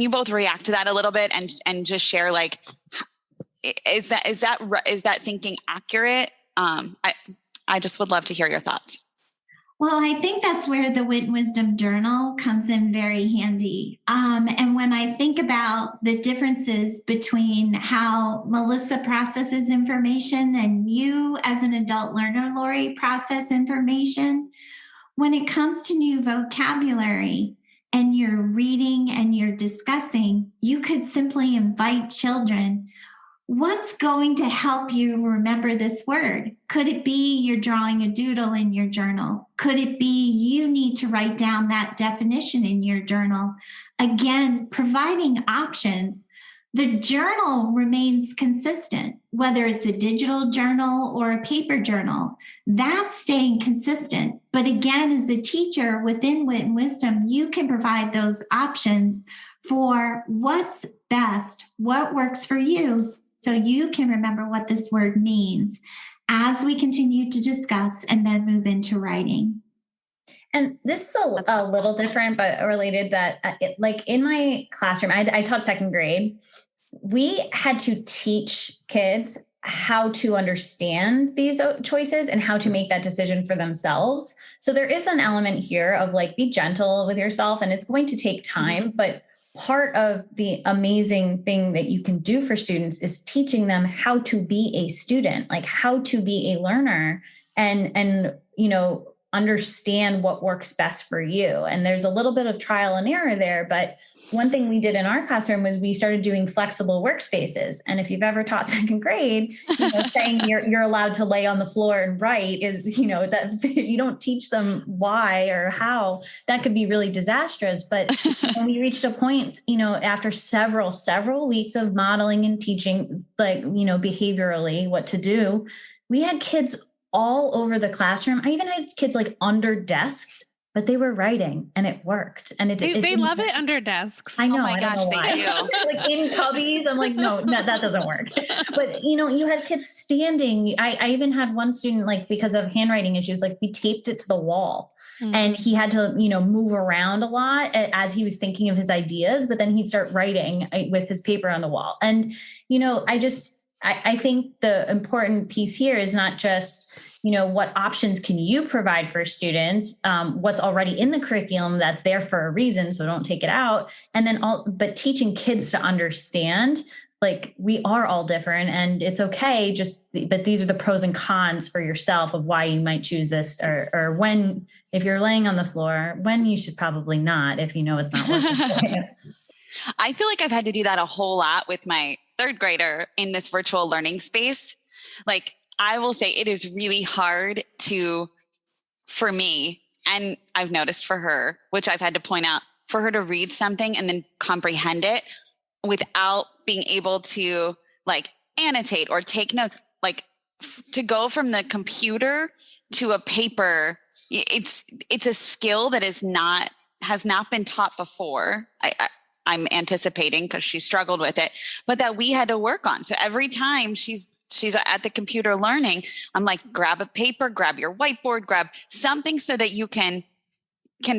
both react to that a little bit and just share, like, is that thinking accurate? I just would love to hear your thoughts.
Well, I think that's where the Wit and Wisdom Journal comes in very handy. And when I think about the differences between how Melissa processes information and you as an adult learner, Lori, process information, when it comes to new vocabulary and you're reading and you're discussing, you could simply invite children. What's going to help you remember this word? Could it be you're drawing a doodle in your journal? Could it be you need to write down that definition in your journal? Again, providing options. The journal remains consistent, whether it's a digital journal or a paper journal. That's staying consistent. But again, as a teacher within Wit and Wisdom, you can provide those options for what's best, what works for you, so you can remember what this word means as we continue to discuss and then move into writing.
And this is a little different, but related, that like in my classroom, I taught second grade. We had to teach kids how to understand these choices and how to make that decision for themselves. So there is an element here of like, be gentle with yourself, and it's going to take time, but part of the amazing thing that you can do for students is teaching them how to be a student, like how to be a learner, and understand what works best for you. And there's a little bit of trial and error there, but one thing we did in our classroom was we started doing flexible workspaces. And if you've ever taught second grade, saying you're allowed to lay on the floor and write is, that you don't teach them why or how. That could be really disastrous. But when we reached a point, after several weeks of modeling and teaching, like, behaviorally what to do, we had kids all over the classroom. I even had kids like under desks, but they were writing and it worked. And
they love it under desks.
I know.
Oh my gosh, they do.
Like in cubbies. I'm like, no, that doesn't work. But you had kids standing. I even had one student, like, because of handwriting issues, like we taped it to the wall. And he had to, move around a lot as he was thinking of his ideas, but then he'd start writing with his paper on the wall. And, I think the important piece here is not just, what options can you provide for students, what's already in the curriculum that's there for a reason, so don't take it out. And then but teaching kids to understand, like, we are all different and it's okay. But these are the pros and cons for yourself of why you might choose this, or when, if you're laying on the floor, when you should probably not, if it's not working.
I feel like I've had to do that a whole lot with my third grader in this virtual learning space. Like, I will say it is really hard for me, and I've noticed for her, which I've had to point out, for her to read something and then comprehend it without being able to like annotate or take notes. Like, to go from the computer to a paper, it's a skill that has not been taught before. I'm anticipating, because she struggled with it, but that we had to work on. So every time she's at the computer learning, I'm like, grab a paper, grab your whiteboard, grab something so that you can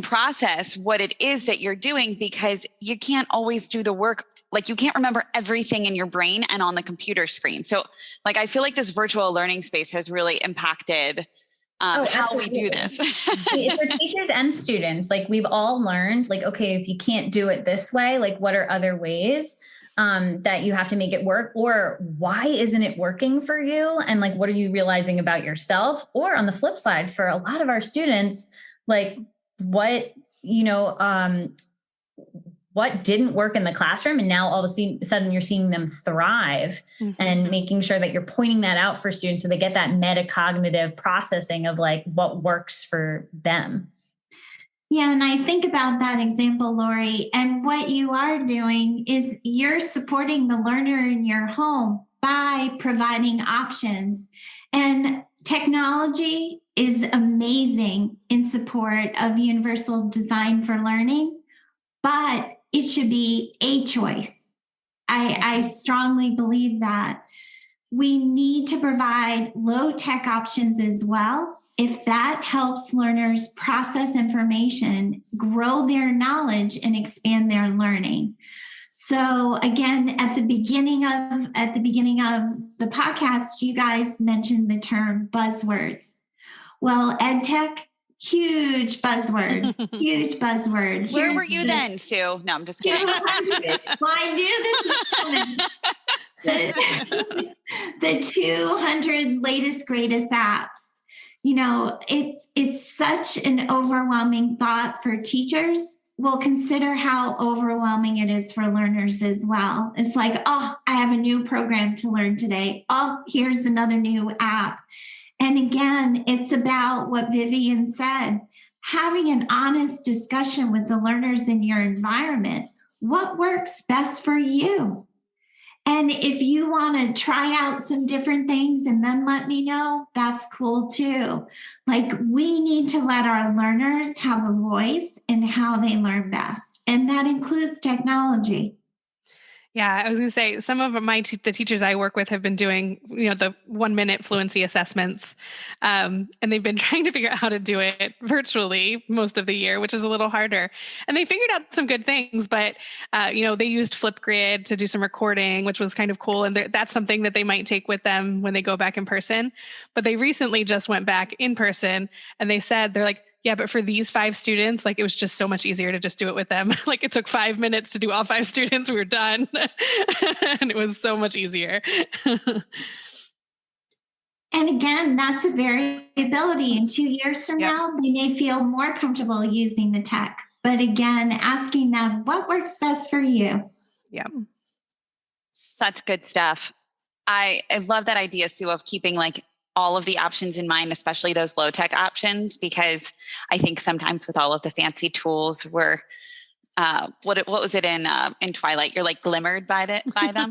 process what it is that you're doing, because you can't always do the work. Like, you can't remember everything in your brain and on the computer screen. So like, I feel like this virtual learning space has really impacted how we do this.
For teachers and students, like, we've all learned, like, okay, if you can't do it this way, like, what are other ways that you have to make it work, or why isn't it working for you? And like, what are you realizing about yourself? Or on the flip side, for a lot of our students, like, what, you know, what didn't work in the classroom. And now all of a sudden you're seeing them thrive, and making sure that you're pointing that out for students so they get that metacognitive processing of like what works for them.
Yeah, and I think about that example, Lori, and what you are doing is you're supporting the learner in your home by providing options. And technology is amazing in support of universal design for learning, but it should be a choice. I strongly believe that. We need to provide low-tech options as well, if that helps learners process information, grow their knowledge, and expand their learning. So again, at the beginning of the podcast, you guys mentioned the term buzzwords. Well, EdTech, huge buzzword, huge buzzword.
Where were you then, Sue? No, I'm just kidding.
Well, I knew this was coming. The 200 latest, greatest apps. You know, it's such an overwhelming thought for teachers. Well, consider how overwhelming it is for learners as well. It's like, oh, I have a new program to learn today. Oh, here's another new app. And again, it's about what Vivian said, having an honest discussion with the learners in your environment. What works best for you? And if you want to try out some different things and then let me know, that's cool too. Like, we need to let our learners have a voice in how they learn best. And that includes technology.
Yeah, I was going to say some of the teachers I work with have been doing, the 1-minute fluency assessments, and they've been trying to figure out how to do it virtually most of the year, which is a little harder. And they figured out some good things, but they used Flipgrid to do some recording, which was kind of cool. And that's something that they might take with them when they go back in person. But they recently just went back in person, and they said they're like, yeah, but for these 5 students, like, it was just so much easier to just do it with them. Like, it took 5 minutes to do all 5 students. We were done. And it was so much easier.
And again, that's a variability. In 2 years from now, they may feel more comfortable using the tech. But again, asking them, what works best for you?
Yeah.
Such good stuff. I love that idea, Sue, of keeping like all of the options in mind, especially those low tech options, because I think sometimes with all of the fancy tools, we're what was it in Twilight? You're like glimmered by them. Glimmer.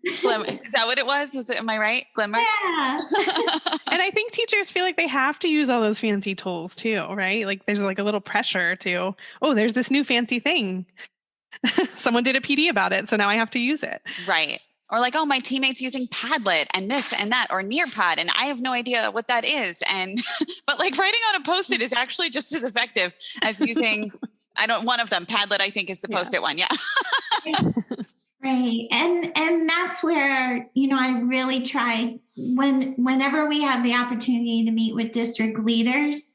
Is that what it was? Am I right? Glimmer.
Yeah.
And I think teachers feel like they have to use all those fancy tools too, right? Like, there's like a little pressure to, oh, there's this new fancy thing. Someone did a PD about it, so now I have to use it.
Right. Or like, oh, my teammate's using Padlet and this and that, or Nearpod, and I have no idea what that is. And but like writing on a Post-it is actually just as effective as using one of them. Padlet, I think, is the Post-it one. Yeah.
Right. And that's where, I really try whenever we have the opportunity to meet with district leaders,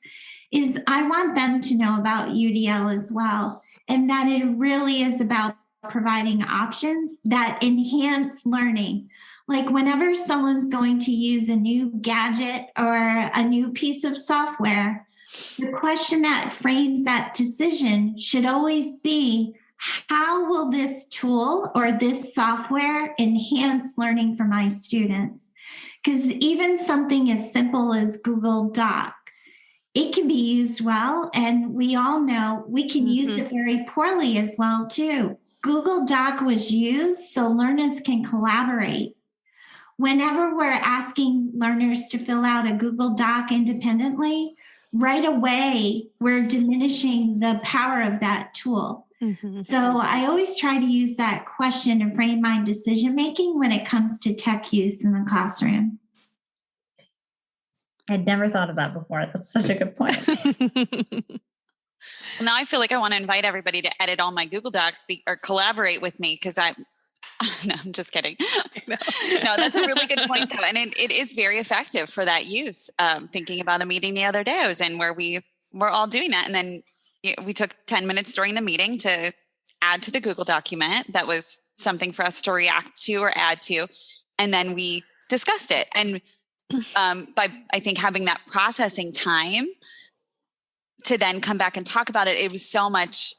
is I want them to know about UDL as well. And that it really is about providing options that enhance learning. Like, whenever someone's going to use a new gadget or a new piece of software, the question that frames that decision should always be, how will this tool or this software enhance learning for my students? Because even something as simple as Google Doc, it can be used well, and we all know we can use it very poorly as well too. Google Doc was used so learners can collaborate. Whenever we're asking learners to fill out a Google Doc independently, right away, we're diminishing the power of that tool. So I always try to use that question to frame my decision-making when it comes to tech use in the classroom.
I'd never thought of that before. That's such a good point.
Well, now I feel like I want to invite everybody to edit all my Google Docs or collaborate with me, because no, I'm just kidding. No, that's a really good point though. And it is very effective for that use. Thinking about a meeting the other day I was in where we were all doing that. And then we took 10 minutes during the meeting to add to the Google document. That was something for us to react to or add to. And then we discussed it. And by, I think, having that processing time to then come back and talk about it, it was so much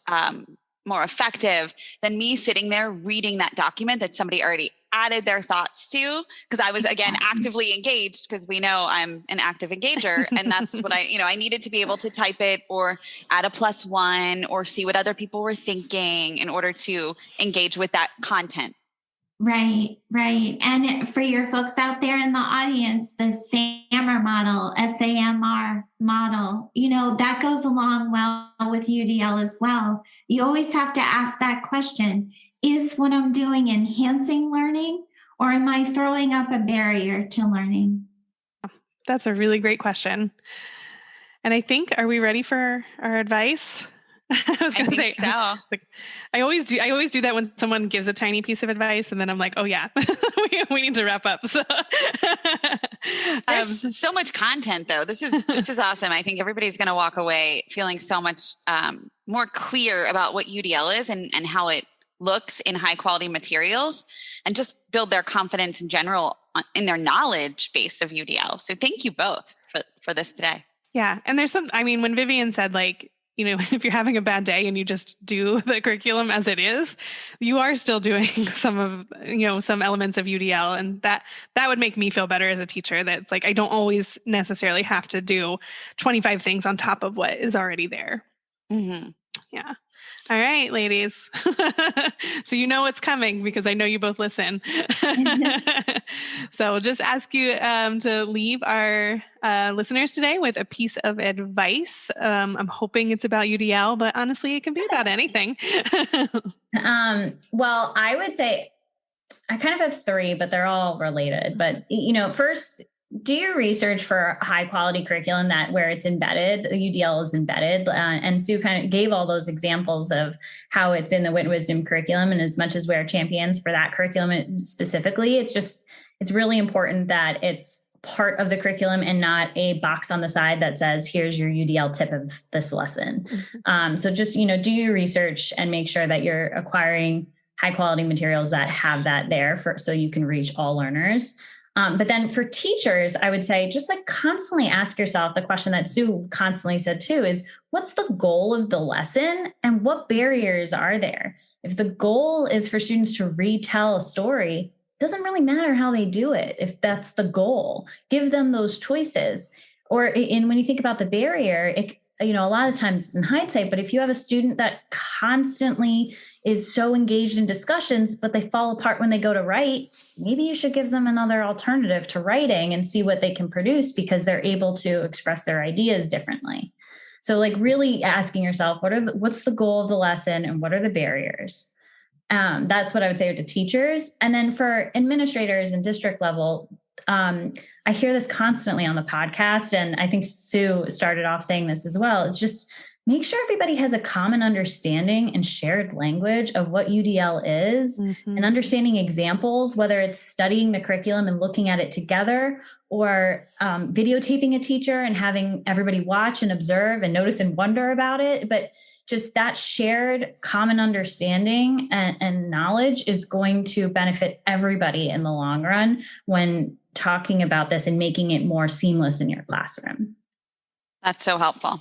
more effective than me sitting there reading that document that somebody already added their thoughts to, because I was, again, actively engaged, because we know I'm an active engager. And that's what I needed to be able to type it or add a +1 or see what other people were thinking in order to engage with that content.
Right. And for your folks out there in the audience, the SAMR model, SAMR model, that goes along well with UDL as well. You always have to ask that question: is what I'm doing enhancing learning, or am I throwing up a barrier to learning?
That's a really great question. And I think, are we ready for our advice? I was going to say,
so.
I always do that when someone gives a tiny piece of advice, and then I'm like, oh yeah, we need to wrap up. So
there's so much content, though. This is awesome. I think everybody's going to walk away feeling so much more clear about what UDL is and how it looks in high quality materials, and just build their confidence in general in their knowledge base of UDL. So thank you both for this today.
Yeah. And there's when Vivian said, like, if you're having a bad day and you just do the curriculum as it is, you are still doing some elements of UDL. And that would make me feel better as a teacher, that it's like, I don't always necessarily have to do 25 things on top of what is already there.
Mm-hmm.
Yeah. All right, ladies. So you know what's coming, because I know you both listen. So we'll just ask you to leave our listeners today with a piece of advice. I'm hoping it's about UDL, but honestly, it can be about anything.
Well, I would say I kind of have 3, but they're all related. But, first, do your research for high quality curriculum where it's embedded, the UDL is embedded. And Sue kind of gave all those examples of how it's in the Wit and Wisdom curriculum. And as much as we're champions for that curriculum specifically, it's really important that it's part of the curriculum and not a box on the side that says, here's your UDL tip of this lesson. Mm-hmm. So just, do your research and make sure that you're acquiring high quality materials that have that there so you can reach all learners. But then for teachers, I would say just like constantly ask yourself the question that Sue constantly said too, is what's the goal of the lesson and what barriers are there? If the goal is for students to retell a story, it doesn't really matter how they do it. If that's the goal, give them those choices. Or when you think about the barrier, a lot of times it's in hindsight, but if you have a student that constantly is so engaged in discussions, but they fall apart when they go to write, maybe you should give them another alternative to writing and see what they can produce, because they're able to express their ideas differently. So like really asking yourself, what's the goal of the lesson and what are the barriers? That's what I would say to teachers. And then for administrators and district level, I hear this constantly on the podcast, and I think Sue started off saying this as well. It's just make sure everybody has a common understanding and shared language of what UDL is, mm-hmm. and understanding examples, whether it's studying the curriculum and looking at it together, or videotaping a teacher and having everybody watch and observe and notice and wonder about it. But just that shared common understanding and knowledge is going to benefit everybody in the long run when talking about this and making it more seamless in your classroom.
That's so helpful.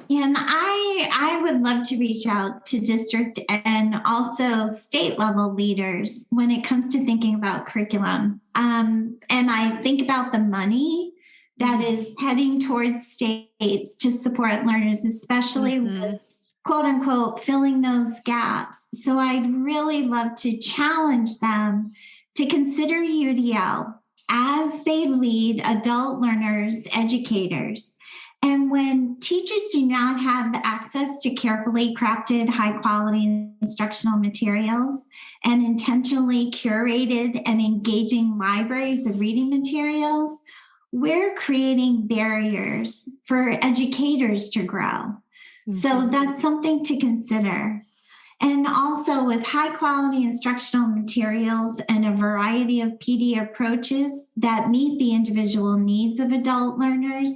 And I would love to reach out to district and also state level leaders when it comes to thinking about curriculum. And I think about the money that is heading towards states to support learners, especially mm-hmm. with quote unquote filling those gaps. So I'd really love to challenge them to consider UDL as they lead adult learners, educators. And when teachers do not have access to carefully crafted, high-quality instructional materials and intentionally curated and engaging libraries of reading materials, we're creating barriers for educators to grow. Mm-hmm. So that's something to consider. And also with high-quality instructional materials and a variety of PD approaches that meet the individual needs of adult learners,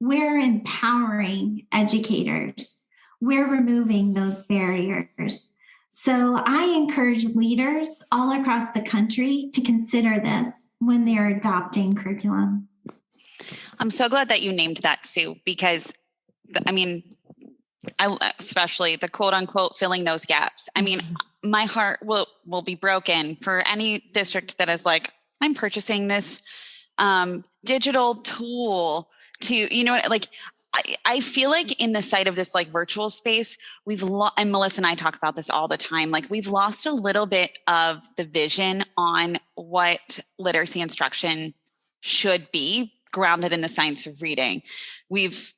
we're empowering educators. We're removing those barriers. So I encourage leaders all across the country to consider this when they're adopting curriculum.
I'm so glad that you named that, Sue, because I mean, especially the quote unquote filling those gaps. I mean, my heart will be broken for any district that is like, I'm purchasing this digital tool to, like, I feel like in the sight of this like virtual space, and Melissa and I talk about this all the time, like we've lost a little bit of the vision on what literacy instruction should be, grounded in the science of reading. We've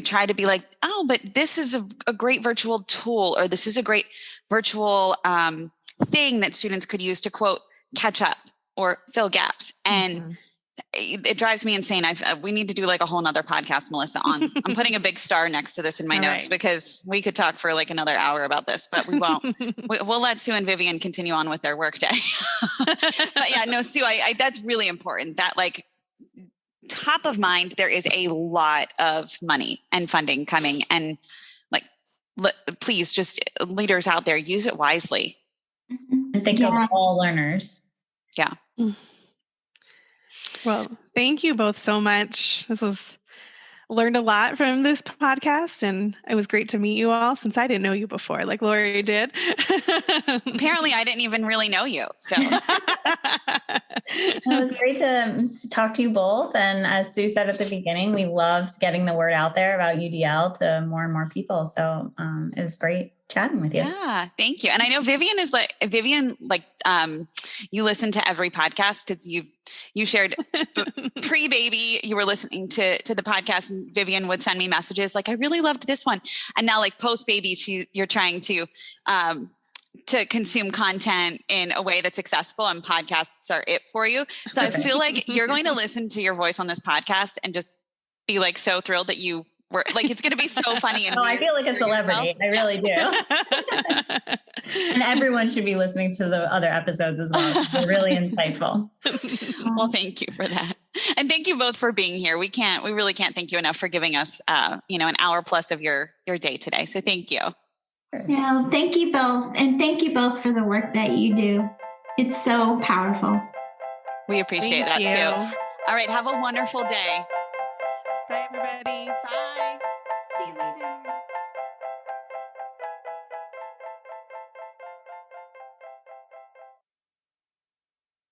tried to be like, oh, but this is a great virtual tool, or this is a great virtual thing that students could use to quote catch up or fill gaps. And it drives me insane. We need to do like a whole nother podcast, Melissa, on. I'm putting a big star next to this in my notes because we could talk for like another hour about this, but we won't. We'll let Sue and Vivian continue on with their workday. But yeah, no, Sue, that's really important. That like top of mind, there is a lot of money and funding coming, and like, please, just leaders out there, use it wisely.
And think of all learners.
Yeah.
Well, thank you both so much. Learned a lot from this podcast, and it was great to meet you all since I didn't know you before, like Lori did.
Apparently, I didn't even really know you. So
it was great to talk to you both. And as Sue said at the beginning, we loved getting the word out there about UDL to more and more people. So it was great chatting with you.
Yeah, thank you. And I know Vivian, you listen to every podcast because you shared pre-baby, you were listening to the podcast, and Vivian would send me messages like, I really loved this one. And now like post-baby, you're trying to consume content in a way that's accessible, and podcasts are it for you. So I feel like you're going to listen to your voice on this podcast and just be like so thrilled that you were like, it's going to be so funny. And
I feel like a celebrity. I really do. And everyone should be listening to the other episodes as well. They're really insightful.
Well, thank you for that. And thank you both for being here. We really can't thank you enough for giving us, an hour plus of your day today. So thank you.
Yeah, thank you both. And thank you both for the work that you do. It's so powerful.
We appreciate that too. All right. Have a wonderful day.